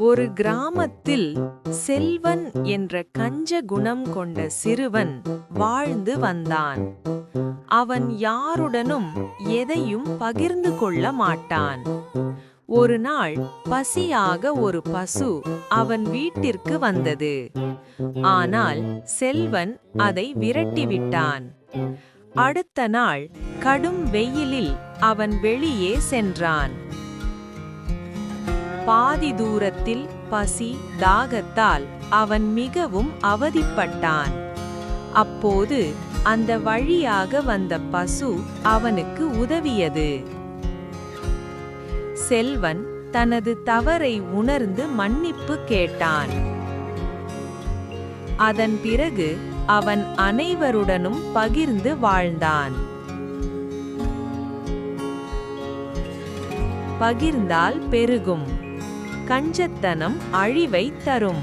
ஒரு கிராமத்தில் செல்வன் என்ற கஞ்ச குணம் கொண்ட சிறுவன் வாழ்ந்து வந்தான். அவன் யாருடனும் எதையும் பகிர்ந்து கொள்ள மாட்டான். ஒரு நாள் பசியாக ஒரு பசு அவன் வீட்டிற்கு வந்தது. ஆனால் செல்வன் அதை விரட்டிவிட்டான். அடுத்த நாள் கடும் வெயிலில் அவன் வெளியே சென்றான். பாதி தூரத்தில் பசி தாகத்தால் அவன் மிகவும் அவதிப்பட்டான். அப்போது அந்த வழியாக வந்த பசு அவனுக்கு உதவியது. செல்வன் தனது தவறை உணர்ந்து மன்னிப்பு கேட்டான். அதன் பிறகு அவன் அனைவருடனும் பகிர்ந்து வாழ்ந்தான். பகிர்ந்தால் பெருகும். கஞ்சத்தனம் அழிவை தரும்.